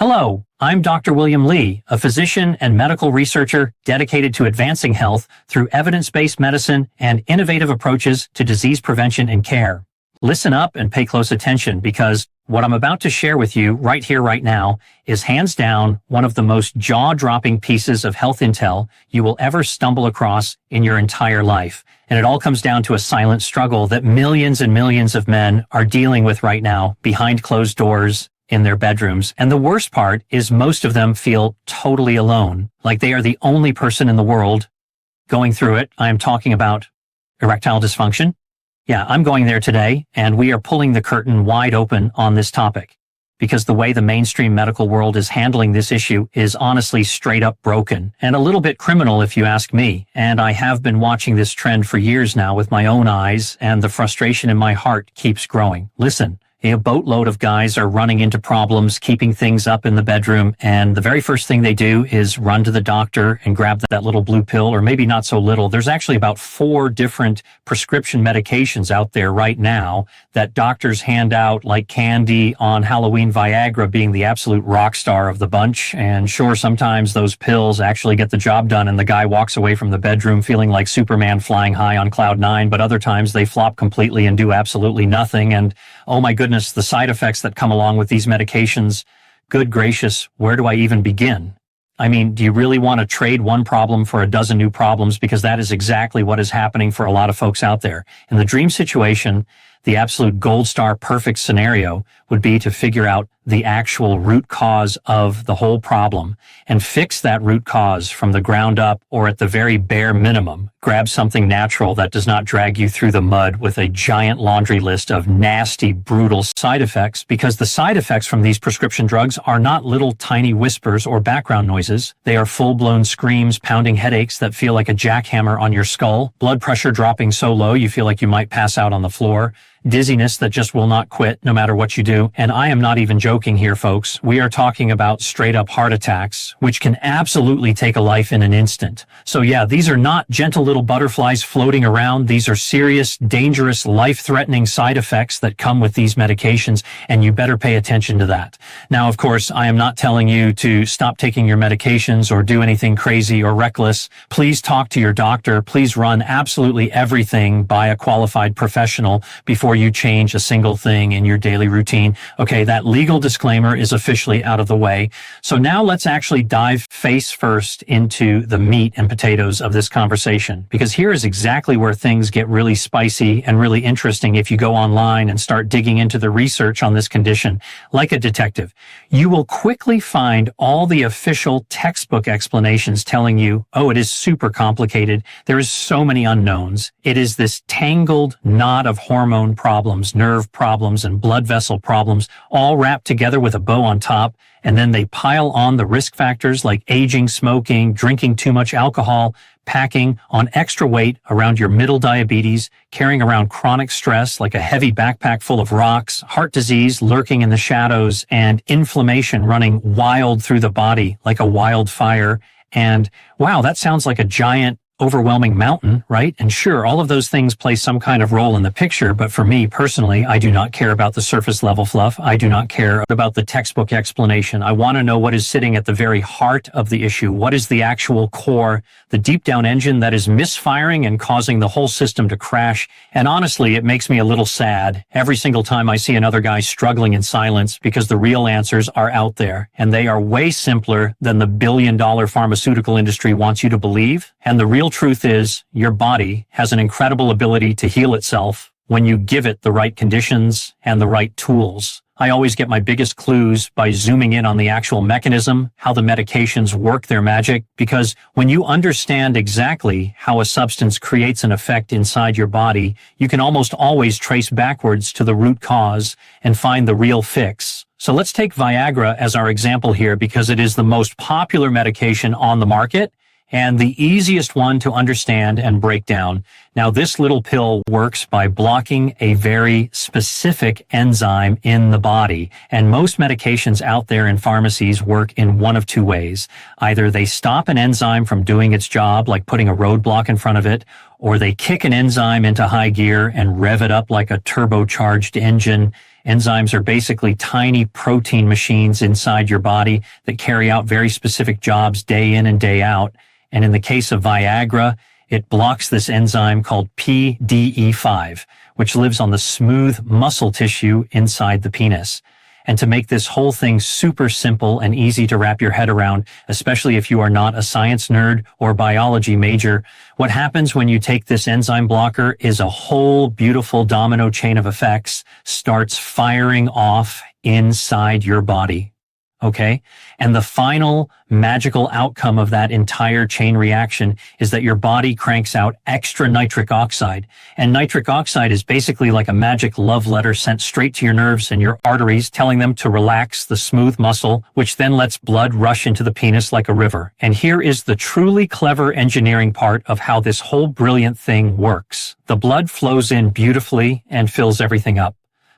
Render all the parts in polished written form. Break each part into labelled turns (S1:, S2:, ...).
S1: Hello, I'm Dr. William Lee, a physician and medical researcher dedicated to advancing health through evidence-based medicine and innovative approaches to disease prevention and care. Listen up and pay close attention because what I'm about to share with you right here, right now, is hands down one of the most jaw-dropping pieces of health intel you will ever stumble across in your entire life. And it all comes down to a silent struggle that millions and millions of men are dealing with right now behind closed doors in their bedrooms. And the worst part is most of them feel totally alone, like they are the only person in the world going through it. I am talking about erectile dysfunction. Yeah, I'm going there today, and we are pulling the curtain wide open on this topic because the way the mainstream medical world is handling this issue is honestly straight up broken and a little bit criminal if you ask me. And I have been watching this trend for years now with my own eyes, and the frustration in my heart keeps growing. Listen. A boatload of guys are running into problems, keeping things up in the bedroom, and the very first thing they do is run to the doctor and grab that little blue pill, or maybe not so little. There's actually about 4 different prescription medications out there right now that doctors hand out like candy on Halloween, Viagra being the absolute rock star of the bunch. And sure, sometimes those pills actually get the job done and the guy walks away from the bedroom feeling like Superman flying high on cloud 9, but other times they flop completely and do absolutely nothing. And oh my goodness, the side effects that come along with these medications, good gracious, where do I even begin? I mean, do you really want to trade one problem for a dozen new problems? Because that is exactly what is happening for a lot of folks out there. In the dream situation, the absolute gold star perfect scenario would be to figure out the actual root cause of the whole problem and fix that root cause from the ground up, or at the very bare minimum, grab something natural that does not drag you through the mud with a giant laundry list of nasty, brutal side effects, because the side effects from these prescription drugs are not little tiny whispers or background noises. They are full-blown screams, pounding headaches that feel like a jackhammer on your skull, blood pressure dropping so low you feel like you might pass out on the floor, dizziness that just will not quit no matter what you do. And I am not even joking here, folks. We are talking about straight up heart attacks, which can absolutely take a life in an instant. So yeah, these are not gentle little butterflies floating around. These are serious, dangerous, life-threatening side effects that come with these medications, and you better pay attention to that. Now, of course, I am not telling you to stop taking your medications or do anything crazy or reckless. Please talk to your doctor. Please run absolutely everything by a qualified professional before you change a single thing in your daily routine. Okay, that legal disclaimer is officially out of the way. So now let's actually dive face first into the meat and potatoes of this conversation, because here is exactly where things get really spicy and really interesting if you go online and start digging into the research on this condition like a detective. You will quickly find all the official textbook explanations telling you, oh, it is super complicated. There is so many unknowns. It is this tangled knot of hormone problems, nerve problems, and blood vessel problems, all wrapped together with a bow on top, and then they pile on the risk factors like aging, smoking, drinking too much alcohol, packing on extra weight around your middle diabetes, carrying around chronic stress like a heavy backpack full of rocks, heart disease lurking in the shadows, and inflammation running wild through the body like a wildfire. And wow, that sounds like a giant, overwhelming mountain, right? And sure, all of those things play some kind of role in the picture, but for me personally, I do not care about the surface level fluff. I do not care about the textbook explanation. I want to know what is sitting at the very heart of the issue. What is the actual core, the deep down engine that is misfiring and causing the whole system to crash? And honestly, it makes me a little sad every single time I see another guy struggling in silence, because the real answers are out there, and they are way simpler than the billion-dollar pharmaceutical industry wants you to believe. And the real truth is, your body has an incredible ability to heal itself when you give it the right conditions and the right tools. I always get my biggest clues by zooming in on the actual mechanism, how the medications work their magic, because when you understand exactly how a substance creates an effect inside your body, you can almost always trace backwards to the root cause and find the real fix. So let's take Viagra as our example here, because it is the most popular medication on the market and the easiest one to understand and break down. Now, this little pill works by blocking a very specific enzyme in the body, and most medications out there in pharmacies work in one of two ways. Either they stop an enzyme from doing its job, like putting a roadblock in front of it, or they kick an enzyme into high gear and rev it up like a turbocharged engine. Enzymes are basically tiny protein machines inside your body that carry out very specific jobs day in and day out. And in the case of Viagra, it blocks this enzyme called PDE5, which lives on the smooth muscle tissue inside the penis. And to make this whole thing super simple and easy to wrap your head around, especially if you are not a science nerd or biology major, what happens when you take this enzyme blocker is a whole beautiful domino chain of effects starts firing off inside your body. Okay? And the final magical outcome of that entire chain reaction is that your body cranks out extra nitric oxide. And nitric oxide is basically like a magic love letter sent straight to your nerves and your arteries, telling them to relax the smooth muscle, which then lets blood rush into the penis like a river. And here is the truly clever engineering part of how this whole brilliant thing works. The blood flows in beautifully and fills everything up.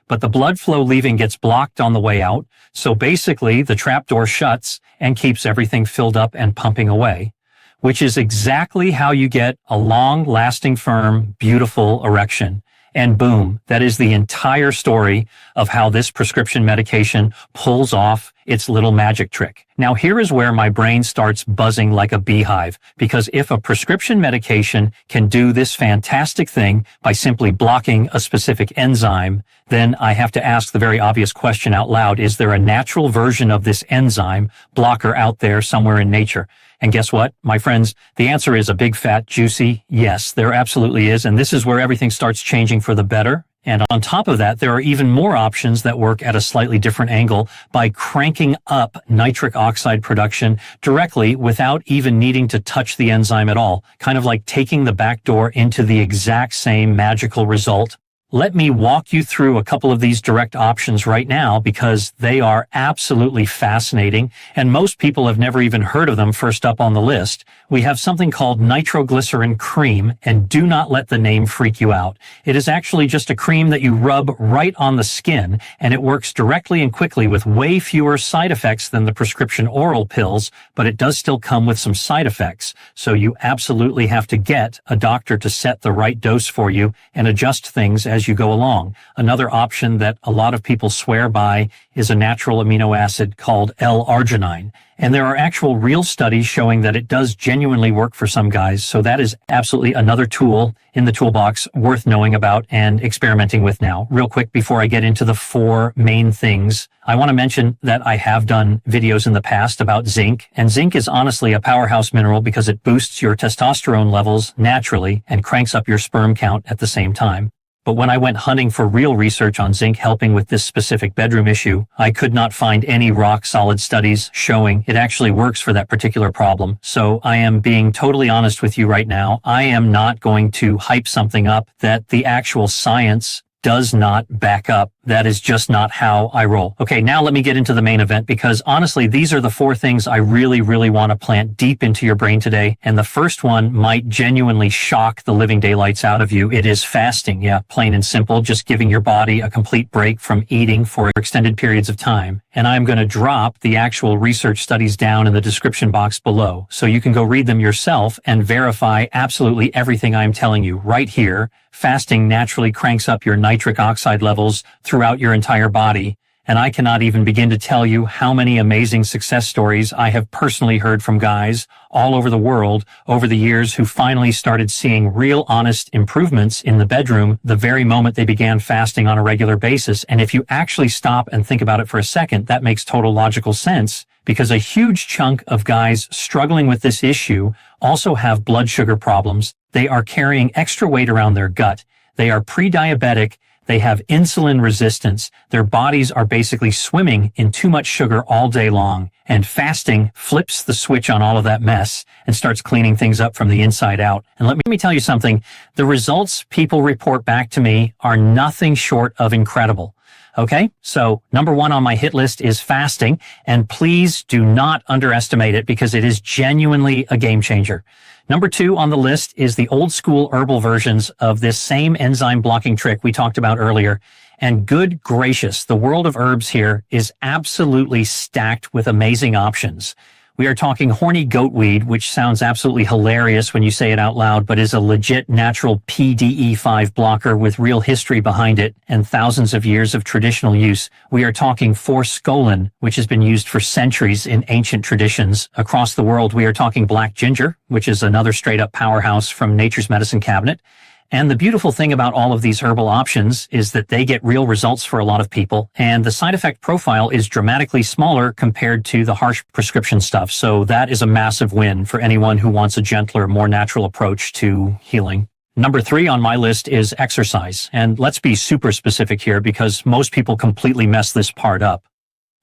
S1: But the blood flow leaving gets blocked on the way out, so basically the trapdoor shuts and keeps everything filled up and pumping away, which is exactly how you get a long-lasting, firm, beautiful erection. And boom, that is the entire story of how this prescription medication pulls off its little magic trick. Now here is where my brain starts buzzing like a beehive, because if a prescription medication can do this fantastic thing by simply blocking a specific enzyme, then I have to ask the very obvious question out loud: is there a natural version of this enzyme blocker out there somewhere in nature? And guess what, my friends? The answer is a big, fat, juicy yes, there absolutely is. And this is where everything starts changing for the better. And on top of that, there are even more options that work at a slightly different angle by cranking up nitric oxide production directly without even needing to touch the enzyme at all, kind of like taking the back door into the exact same magical result. Let me walk you through a couple of these direct options right now because they are absolutely fascinating, and most people have never even heard of them. First up on the list, we have something called nitroglycerin cream, and do not let the name freak you out. It is actually just a cream that you rub right on the skin, and it works directly and quickly with way fewer side effects than the prescription oral pills, but it does still come with some side effects. So you absolutely have to get a doctor to set the right dose for you and adjust things as you go along. Another option that a lot of people swear by is a natural amino acid called L-arginine. And there are actual real studies showing that it does genuinely work for some guys. So that is absolutely another tool in the toolbox worth knowing about and experimenting with now. Real quick, before I get into the four main things, I want to mention that I have done videos in the past about zinc. And zinc is honestly a powerhouse mineral because it boosts your testosterone levels naturally and cranks up your sperm count at the same time. But when I went hunting for real research on zinc helping with this specific bedroom issue, I could not find any rock-solid studies showing it actually works for that particular problem. So I am being totally honest with you right now. I am not going to hype something up that the actual science does not back up. That is just not how I roll. Okay, now let me get into the main event, because honestly, these are the four things I really want to plant deep into your brain today. And the first one might genuinely shock the living daylights out of you. It is fasting. Yeah, plain and simple, just giving your body a complete break from eating for extended periods of time. And I'm going to drop the actual research studies down in the description box below, so you can go read them yourself and verify absolutely everything I'm telling you right here. Fasting naturally cranks up your nitric oxide levels throughout your entire body, and I cannot even begin to tell you how many amazing success stories I have personally heard from guys all over the world over the years who finally started seeing real honest improvements in the bedroom the very moment they began fasting on a regular basis. And if you actually stop and think about it for a second, that makes total logical sense, because a huge chunk of guys struggling with this issue also have blood sugar problems. They are carrying extra weight around their gut. They are pre-diabetic. They have insulin resistance. Their bodies are basically swimming in too much sugar all day long. And fasting flips the switch on all of that mess and starts cleaning things up from the inside out. And let me tell you something. The results people report back to me are nothing short of incredible. Okay, so number one on my hit list is fasting, and please do not underestimate it because it is genuinely a game changer. Number two on the list is the old school herbal versions of this same enzyme blocking trick we talked about earlier. And good gracious, the world of herbs here is absolutely stacked with amazing options. We are talking horny goatweed, which sounds absolutely hilarious when you say it out loud, but is a legit natural PDE5 blocker with real history behind it and thousands of years of traditional use. We are talking forskolin, which has been used for centuries in ancient traditions across the world. We are talking black ginger, which is another straight-up powerhouse from nature's medicine cabinet. And the beautiful thing about all of these herbal options is that they get real results for a lot of people, and the side effect profile is dramatically smaller compared to the harsh prescription stuff. So that is a massive win for anyone who wants a gentler, more natural approach to healing. Number three on my list is exercise. And let's be super specific here because most people completely mess this part up.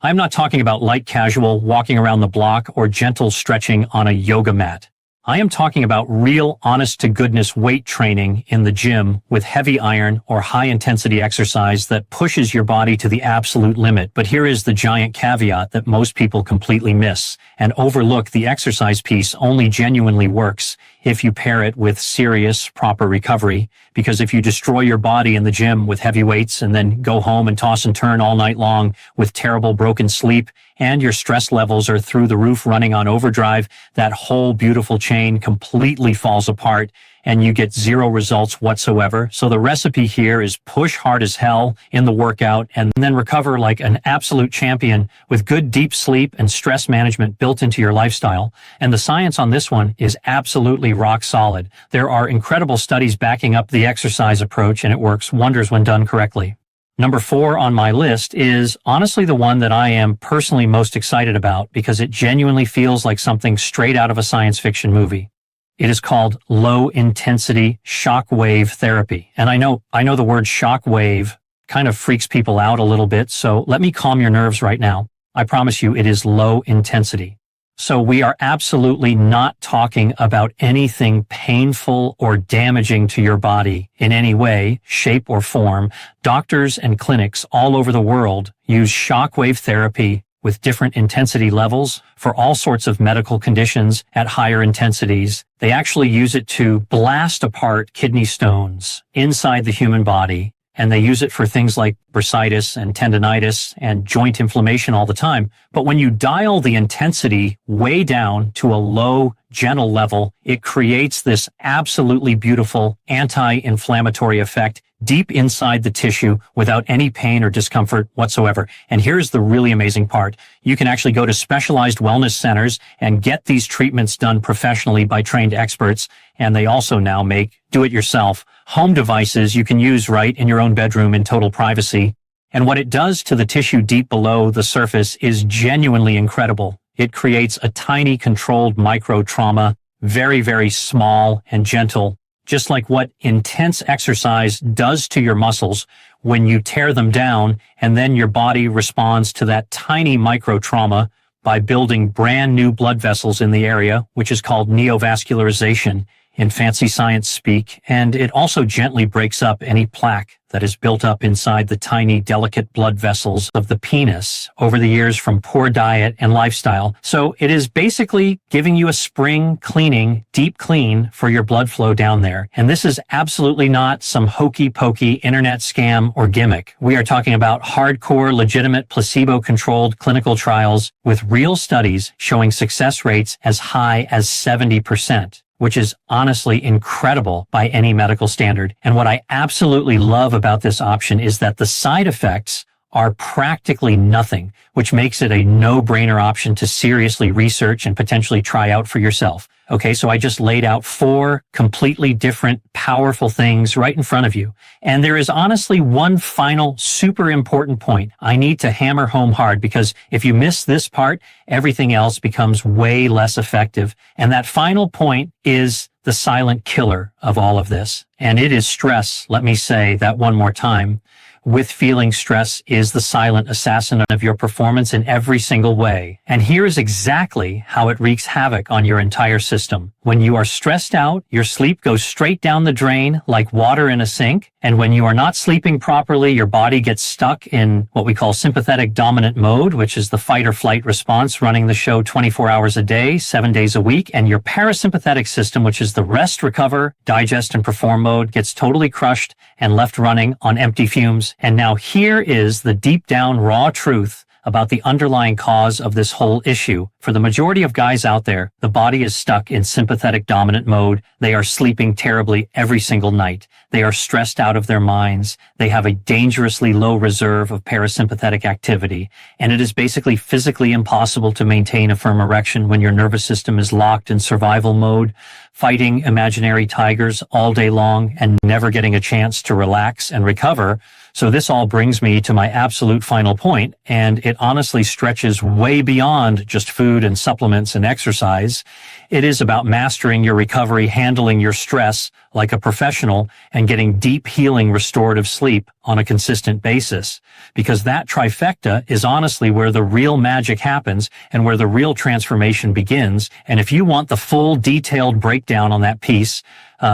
S1: I'm not talking about light casual walking around the block or gentle stretching on a yoga mat. I am talking about real, honest-to-goodness weight training in the gym with heavy iron or high-intensity exercise that pushes your body to the absolute limit. But here is the giant caveat that most people completely miss and overlook. The exercise piece only genuinely works if you pair it with serious, proper recovery. Because if you destroy your body in the gym with heavy weights and then go home and toss and turn all night long with terrible broken sleep, and your stress levels are through the roof running on overdrive, that whole beautiful chain completely falls apart and you get zero results whatsoever. So the recipe here is push hard as hell in the workout and then recover like an absolute champion with good deep sleep and stress management built into your lifestyle. And the science on this one is absolutely rock solid. There are incredible studies backing up the exercise approach, and it works wonders when done correctly. Number four on my list is honestly the one that I am personally most excited about because it genuinely feels like something straight out of a science fiction movie. It is called low-intensity shock wave therapy. And I know the word shock wave kind of freaks people out a little bit, so let me calm your nerves right now. I promise you it is low intensity. So we are absolutely not talking about anything painful or damaging to your body in any way, shape, or form. Doctors and clinics all over the world use shockwave therapy with different intensity levels for all sorts of medical conditions at higher intensities. They actually use it to blast apart kidney stones inside the human body. And they use it for things like bursitis and tendinitis and joint inflammation all the time. But when you dial the intensity way down to a low, gentle level, it creates this absolutely beautiful anti-inflammatory effect deep inside the tissue without any pain or discomfort whatsoever. And here's the really amazing part. You can actually go to specialized wellness centers and get these treatments done professionally by trained experts. And they also now make do-it-yourself home devices you can use right in your own bedroom in total privacy. And what it does to the tissue deep below the surface is genuinely incredible. It creates a tiny controlled micro trauma, very, very small and gentle, just like what intense exercise does to your muscles when you tear them down, and then your body responds to that tiny micro trauma by building brand new blood vessels in the area, which is called neovascularization in fancy science speak, and it also gently breaks up any plaque that is built up inside the tiny, delicate blood vessels of the penis over the years from poor diet and lifestyle. So it is basically giving you a spring cleaning, deep clean for your blood flow down there. And this is absolutely not some hokey-pokey internet scam or gimmick. We are talking about hardcore, legitimate, placebo-controlled clinical trials with real studies showing success rates as high as 70%. Which is honestly incredible by any medical standard. And what I absolutely love about this option is that the side effects are practically nothing, which makes it a no-brainer option to seriously research and potentially try out for yourself. Okay, so I just laid out 4 completely different, powerful things right in front of you. And there is honestly one final super important point I need to hammer home hard, because if you miss this part, everything else becomes way less effective. And that final point is the silent killer of all of this. And it is stress. Let me say that one more time. With feeling stress is the silent assassin of your performance in every single way. And here is exactly how it wreaks havoc on your entire system. When you are stressed out, your sleep goes straight down the drain like water in a sink, And when you are not sleeping properly, your body gets stuck in what we call sympathetic dominant mode, which is the fight or flight response running the show 24 hours a day, 7 days a week. And your parasympathetic system, which is the rest, recover, digest, and perform mode, gets totally crushed and left running on empty fumes. And now here is the deep down raw truth about the underlying cause of this whole issue. For the majority of guys out there, the body is stuck in sympathetic dominant mode. They are sleeping terribly every single night. They are stressed out of their minds. They have a dangerously low reserve of parasympathetic activity. And it is basically physically impossible to maintain a firm erection when your nervous system is locked in survival mode, fighting imaginary tigers all day long and never getting a chance to relax and recover. So this all brings me to my absolute final point, and it honestly stretches way beyond just food and supplements and exercise. It is about mastering your recovery, handling your stress like a professional, and getting deep healing restorative sleep on a consistent basis. Because that trifecta is honestly where the real magic happens and where the real transformation begins. And if you want the full detailed breakdown on that piece,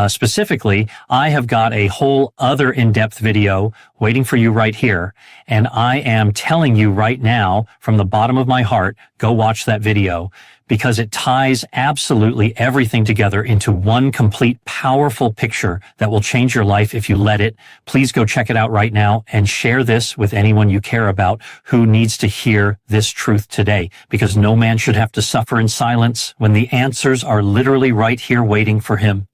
S1: specifically, I have got a whole other in-depth video waiting for you right here. And I am telling you right now, from the bottom of my heart, go watch that video, because it ties absolutely everything together into one complete, powerful picture that will change your life if you let it. Please go check it out right now and share this with anyone you care about who needs to hear this truth today, because no man should have to suffer in silence when the answers are literally right here waiting for him.